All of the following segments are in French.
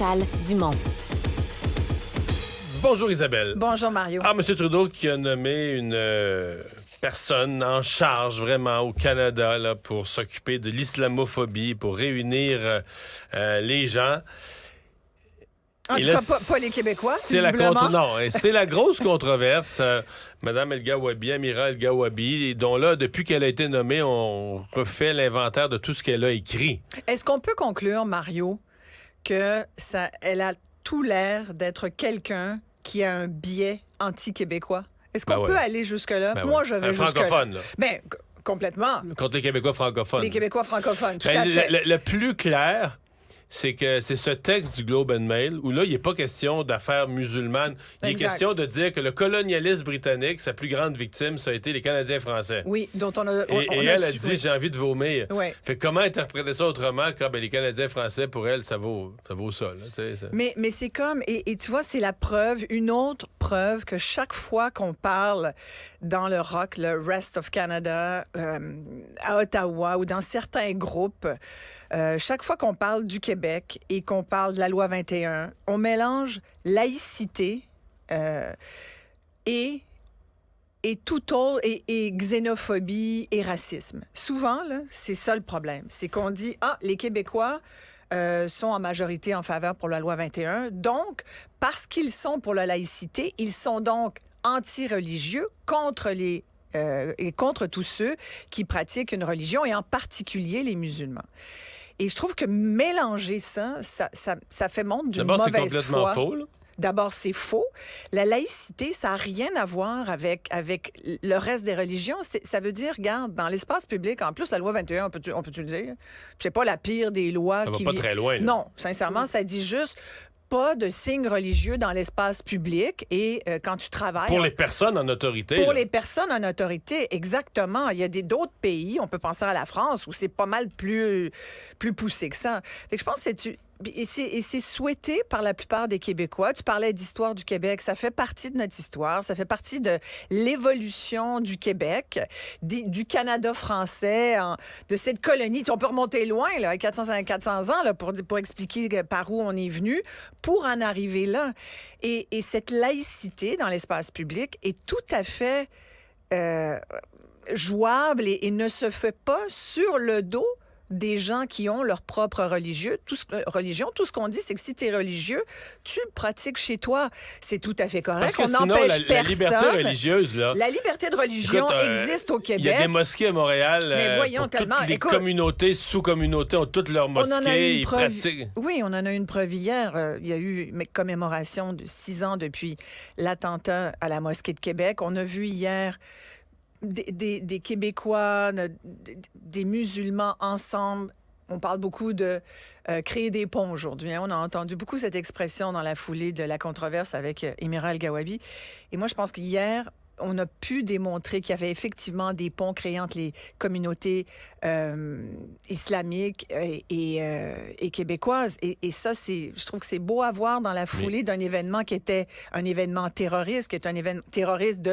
Charles Dumont. Bonjour Isabelle. Bonjour Mario. M. Trudeau qui a nommé une personne en charge vraiment au Canada là, pour s'occuper de l'islamophobie, pour réunir les gens. En tout cas, pas les Québécois, visiblement. C'est la grosse controverse. Madame El-Gawabi, Amira El-Gawabi, dont là, depuis qu'elle a été nommée, on refait l'inventaire de tout ce qu'elle a écrit. Est-ce qu'on peut conclure, Mario, que elle a tout l'air d'être quelqu'un qui a un biais anti-québécois? Est-ce qu'on peut aller jusque-là? Moi, je vais jusque-là. Francophone, là. Ben, complètement. Contre les Québécois francophones. Les Québécois francophones, tout à fait. Le plus clair, c'est que c'est ce texte du Globe and Mail où là, il n'est pas question d'affaires musulmanes. Il est question de dire que le colonialisme britannique, sa plus grande victime, ça a été les Canadiens français. Oui, dont on a... Et elle a dit, j'ai envie de vomir. Ouais. Fait comment interpréter ça autrement que les Canadiens français, pour elle, ça vaut ça. Là, ça. Mais c'est comme... Et tu vois, c'est la preuve, une autre preuve que chaque fois qu'on parle dans le rock, le Rest of Canada, à Ottawa ou dans certains groupes, chaque fois qu'on parle du Québec et qu'on parle de la loi 21, on mélange laïcité et tout autre, et xénophobie et racisme. Souvent, là, c'est ça le problème. C'est qu'on dit, les Québécois sont en majorité en faveur pour la loi 21. Donc, parce qu'ils sont pour la laïcité, ils sont donc anti-religieux contre et contre tous ceux qui pratiquent une religion, et en particulier les musulmans. Et je trouve que mélanger ça fait montre d'une mauvaise foi. D'abord, c'est complètement faux, là. D'abord, c'est faux. La laïcité, ça n'a rien à voir avec le reste des religions. Ça veut dire, regarde, dans l'espace public, en plus, la loi 21, on peut-tu le dire? C'est pas la pire des lois ça va pas très loin, là. Non, sincèrement, ça dit juste pas de signes religieux dans l'espace public et quand tu travailles... Pour les personnes en autorité. Pour les personnes en autorité, exactement. Il y a d'autres pays, on peut penser à la France, où c'est pas mal plus poussé que ça. Fait que je pense que c'est souhaité par la plupart des Québécois. Tu parlais d'histoire du Québec. Ça fait partie de notre histoire. Ça fait partie de l'évolution du Québec, du Canada français, de cette colonie. On peut remonter loin, là, 400 ans, là, pour expliquer par où on est venu, pour en arriver là. Et cette laïcité dans l'espace public est tout à fait jouable et ne se fait pas sur le dos des gens qui ont leur propre religion. Tout ce qu'on dit, c'est que si tu es religieux, tu pratiques chez toi. C'est tout à fait correct. Parce que sinon, n'empêche personne. La liberté religieuse, là. La liberté de religion existe au Québec. Il y a des mosquées à Montréal. Mais voyons, pour tellement. Toutes les communautés, sous-communautés ont toutes leurs mosquées. Ils pratiquent. Oui, on en a une preuve hier. Il y a eu une commémoration de 6 ans depuis l'attentat à la mosquée de Québec. On a vu hier des Québécois, des musulmans ensemble. On parle beaucoup de créer des ponts aujourd'hui. Hein. On a entendu beaucoup cette expression dans la foulée de la controverse avec Amira El-Gawabi. Et moi, je pense qu'hier, on a pu démontrer qu'il y avait effectivement des ponts créés entre les communautés islamiques et québécoises. Et ça, je trouve que c'est beau à voir dans la foulée d'un événement qui était un événement terroriste, qui est un événement terroriste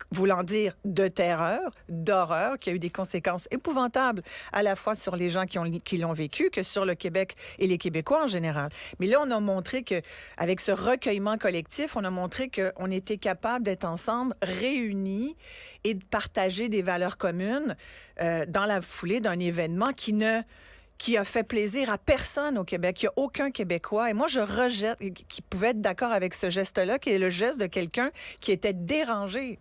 voulant dire de terreur, d'horreur, qui a eu des conséquences épouvantables à la fois sur les gens qui l'ont vécu que sur le Québec et les Québécois en général. Mais là, on a montré qu'avec ce recueillement collectif, on a montré qu'on était capable d'être ensemble, réunis et de partager des valeurs communes dans la foulée d'un événement qui a fait plaisir à personne au Québec. Il n'y a aucun Québécois, et moi je rejette, qui pouvait être d'accord avec ce geste-là, qui est le geste de quelqu'un qui était dérangé.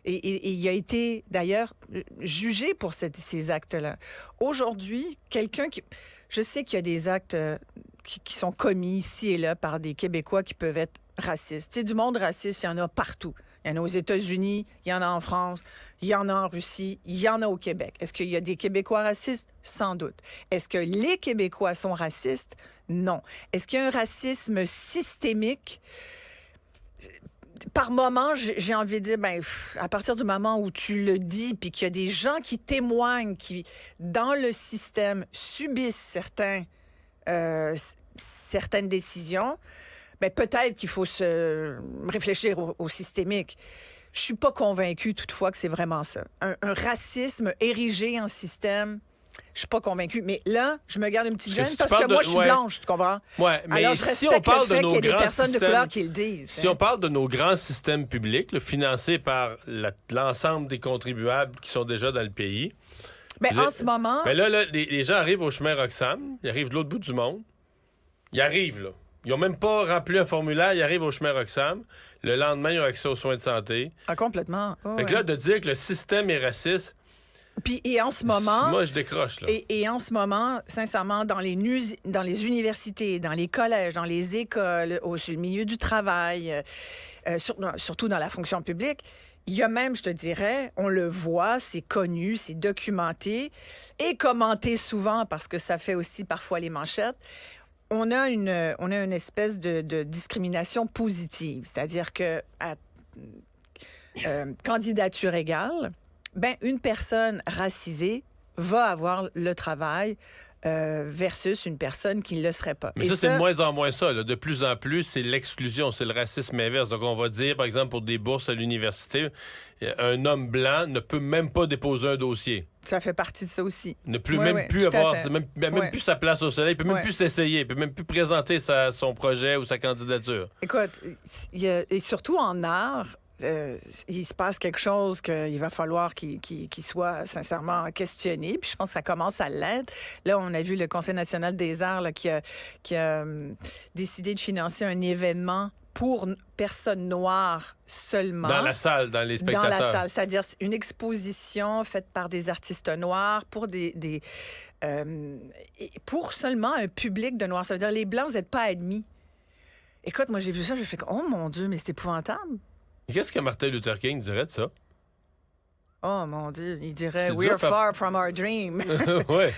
Et il a été, d'ailleurs, jugé pour ces actes-là. Aujourd'hui, je sais qu'il y a des actes qui sont commis ici et là par des Québécois qui peuvent être racistes. Tu sais, du monde raciste, il y en a partout. Il y en a aux États-Unis, il y en a en France, il y en a en Russie, il y en a au Québec. Est-ce qu'il y a des Québécois racistes? Sans doute. Est-ce que les Québécois sont racistes? Non. Est-ce qu'il y a un racisme systémique? Par moment, j'ai envie de dire, à partir du moment où tu le dis, puis qu'il y a des gens qui témoignent, qui, dans le système, subissent certaines décisions, peut-être qu'il faut se réfléchir au systémique. Je suis pas convaincue, toutefois, que c'est vraiment ça. Un racisme érigé en système, Je suis pas convaincue. Mais là, je me garde une petite gêne si tu parce parles que moi, de- je suis ouais. blanche, tu comprends? Ouais, mais Alors, je si respecte on parle le fait de qu'il y nos ait des grands personnes de systèmes, couleur qui le disent. si on parle de nos grands systèmes publics, là, financés par l'ensemble des contribuables qui sont déjà dans le pays. Ben, Vous en êtes- ce moment... Ben là, les gens arrivent au chemin Roxham, ils arrivent de l'autre bout du monde. Ils arrivent, là. Ils n'ont même pas rempli un formulaire, ils arrivent au chemin Roxham. Le lendemain, ils ont accès aux soins de santé. Ah, complètement. Oh, Fait que là, de dire que le système est raciste, Puis, et en ce moment... moi, je décroche, là. Et en ce moment, sincèrement, dans les universités, dans les collèges, dans les écoles, sur le milieu du travail, surtout dans la fonction publique, il y a même, je te dirais, on le voit, c'est connu, c'est documenté et commenté souvent parce que ça fait aussi parfois les manchettes. On a une espèce de discrimination positive, c'est-à-dire que à candidature égale, ben, une personne racisée va avoir le travail versus une personne qui ne le serait pas. Mais ça, c'est de moins en moins ça. Là. De plus en plus, c'est l'exclusion, c'est le racisme inverse. Donc, on va dire, par exemple, pour des bourses à l'université, un homme blanc ne peut même pas déposer un dossier. Ça fait partie de ça aussi. Ne peut Oui, même oui, plus tout à avoir, fait. même plus sa place au soleil, il peut même plus s'essayer, il peut même plus présenter son projet ou sa candidature. Écoute, et surtout en art, il se passe quelque chose qu'il va falloir qu'il soit sincèrement questionné. Puis je pense que ça commence à l'être. Là, on a vu le Conseil national des arts là, qui a décidé de financer un événement pour personnes noires seulement. Dans la salle, dans les spectateurs. Dans la salle, c'est-à-dire une exposition faite par des artistes noirs pour pour seulement un public de noirs. Ça veut dire les blancs, vous n'êtes pas admis. Écoute, moi j'ai vu ça, j'ai fait oh mon Dieu, mais c'est épouvantable. Qu'est-ce que Martin Luther King dirait de ça? Oh mon Dieu, il dirait C'est We're dur, far from our dream. Ouais.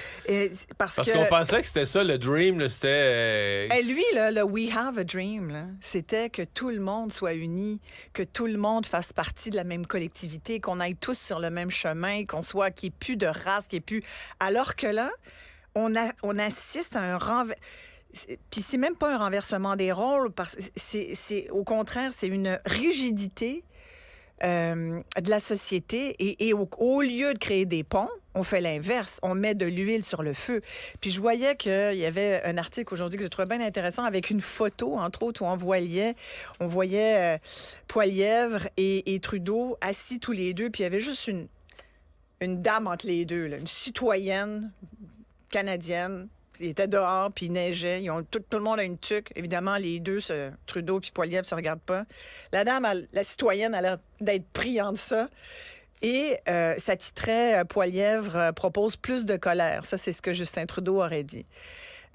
Parce qu'on pensait que c'était ça, le dream, là, c'était... Et lui, là, le We have a dream, là, c'était que tout le monde soit uni, que tout le monde fasse partie de la même collectivité, qu'on aille tous sur le même chemin, qu'il n'y ait plus de race, qu'il n'y ait plus... Alors que là, on assiste à un renversement. Puis c'est même pas un renversement des rôles, au contraire, c'est une rigidité de la société. Et au lieu de créer des ponts, on fait l'inverse. On met de l'huile sur le feu. Puis je voyais qu'il y avait un article aujourd'hui que je trouvais bien intéressant avec une photo, entre autres, où on voyait Poilievre et Trudeau assis tous les deux. Puis il y avait juste une dame entre les deux, là, une citoyenne canadienne. Ils étaient dehors, puis il neigeait. Tout le monde a une tuque. Évidemment, les deux, Trudeau puis Poilievre, se regardent pas. La dame, la citoyenne, a l'air d'être pris entre ça. Et ça titrait Poilievre propose plus de colère. Ça, c'est ce que Justin Trudeau aurait dit.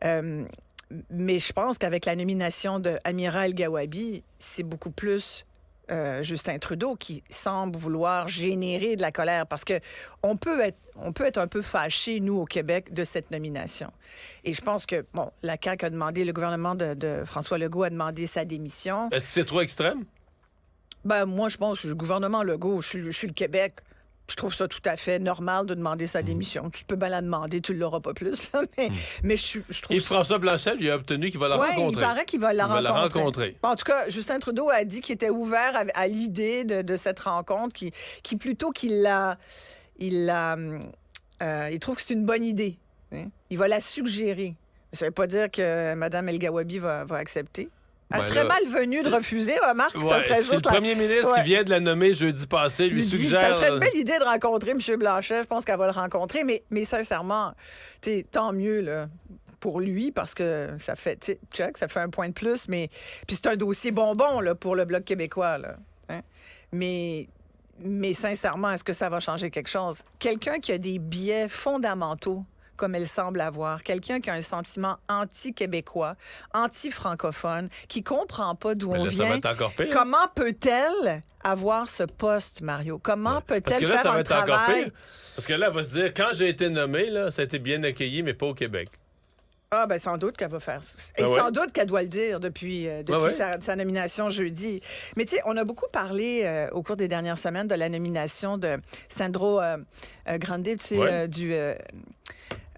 Mais je pense qu'avec la nomination d'Amira El-Gawabi, c'est beaucoup plus Justin Trudeau qui semble vouloir générer de la colère parce que on peut être un peu fâché, nous, au Québec, de cette nomination. Et je pense que, bon, la CAQ a demandé, le gouvernement de François Legault a demandé sa démission. Est-ce que c'est trop extrême? Ben, moi, je pense que le gouvernement Legault, je suis le Québec. Je trouve ça tout à fait normal de demander sa démission. Tu peux bien la demander, tu ne l'auras pas plus. Là, mais je trouve Et François Blanchet lui a obtenu qu'il va la rencontrer. Il paraît qu'il va la rencontrer. En tout cas, Justin Trudeau a dit qu'il était ouvert à l'idée de cette rencontre, qui plutôt qu'il il trouve que c'est une bonne idée. Hein? Il va la suggérer. Ça ne veut pas dire que Mme El-Gawabi va accepter. Elle serait malvenue de refuser, Marc. Ça serait juste c'est le premier ministre qui vient de la nommer jeudi passé, lui suggère... Ça serait une belle idée de rencontrer M. Blanchet. Je pense qu'elle va le rencontrer. Mais sincèrement, tant mieux là, pour lui parce que ça fait, ça fait un point de plus. Puis c'est un dossier bonbon là, pour le Bloc québécois. Là, hein? Mais sincèrement, est-ce que ça va changer quelque chose? Quelqu'un qui a des biais fondamentaux comme elle semble avoir, quelqu'un qui a un sentiment anti-québécois, anti-francophone, qui comprend pas d'où on vient. Ça va être encore pire. Comment peut-elle avoir ce poste, Mario? Comment peut-elle faire un travail? Encore pire. Parce que là, elle va se dire, quand j'ai été nommée, là, ça a été bien accueilli, mais pas au Québec. Ah, ben sans doute qu'elle va faire ça. Et sans doute qu'elle doit le dire depuis sa nomination jeudi. Mais tu sais, on a beaucoup parlé au cours des dernières semaines de la nomination de Sandro Grande, du...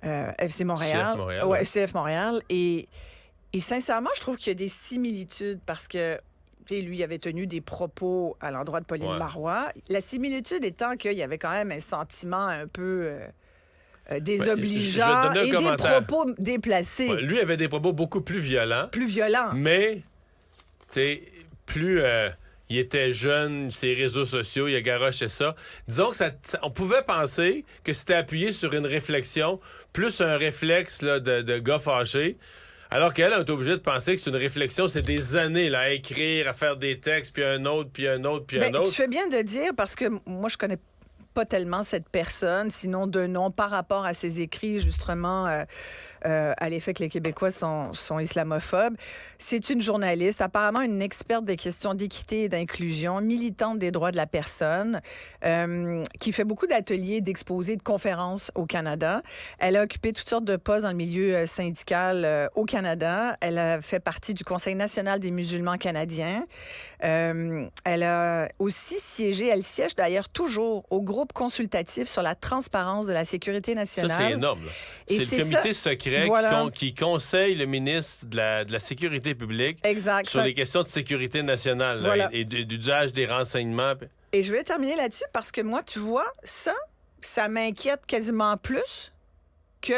FC Montréal. CF Montréal. Et sincèrement, je trouve qu'il y a des similitudes parce que lui avait tenu des propos à l'endroit de Pauline Marois. La similitude étant qu'il y avait quand même un sentiment un peu désobligeants et des propos déplacés. Ouais, lui avait des propos beaucoup plus violents. Plus violents. Mais, tu sais, plus il était jeune, ses réseaux sociaux, il a garoché ça. Disons que on pouvait penser que c'était appuyé sur une réflexion, plus un réflexe là, de gars fâchés. Alors qu'elle est obligée de penser que c'est une réflexion, c'est des années là, à écrire, à faire des textes, puis un autre, puis un autre, puis un autre. Tu fais bien de dire, parce que moi, je connais pas tellement cette personne, sinon de nom par rapport à ses écrits, justement, à l'effet que les Québécois sont islamophobes. C'est une journaliste, apparemment une experte des questions d'équité et d'inclusion, militante des droits de la personne, qui fait beaucoup d'ateliers, d'exposés, de conférences au Canada. Elle a occupé toutes sortes de postes dans le milieu syndical au Canada. Elle a fait partie du Conseil national des musulmans canadiens. Elle a aussi siégé, elle siège d'ailleurs toujours au groupe consultatif sur la transparence de la sécurité nationale. Ça, c'est énorme. C'est le comité secret qui conseille le ministre de la Sécurité publique sur les questions de sécurité nationale là, et d'usage des renseignements. Et je vais terminer là-dessus parce que moi, tu vois, ça m'inquiète quasiment plus que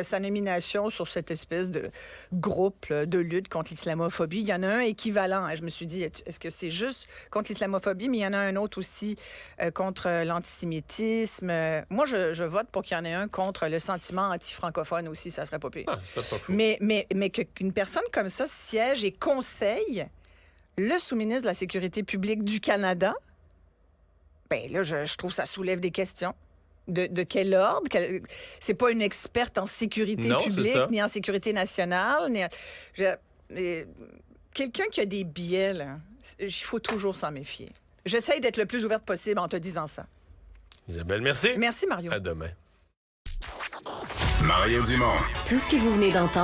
sa nomination sur cette espèce de groupe de lutte contre l'islamophobie. Il y en a un équivalent. Je me suis dit, est-ce que c'est juste contre l'islamophobie, mais il y en a un autre aussi contre l'antisémitisme. Moi, je vote pour qu'il y en ait un contre le sentiment anti-francophone aussi, ça serait pas pire. C'est pas fou. Mais qu'une personne comme ça siège et conseille le sous-ministre de la Sécurité publique du Canada, bien là, je trouve que ça soulève des questions. De quel ordre? C'est pas une experte en sécurité publique, ni en sécurité nationale. Quelqu'un qui a des biais, là, il faut toujours s'en méfier. J'essaie d'être le plus ouverte possible en te disant ça. Isabelle, merci. Merci, Mario. À demain. Mario Dumont. Tout ce que vous venez d'entendre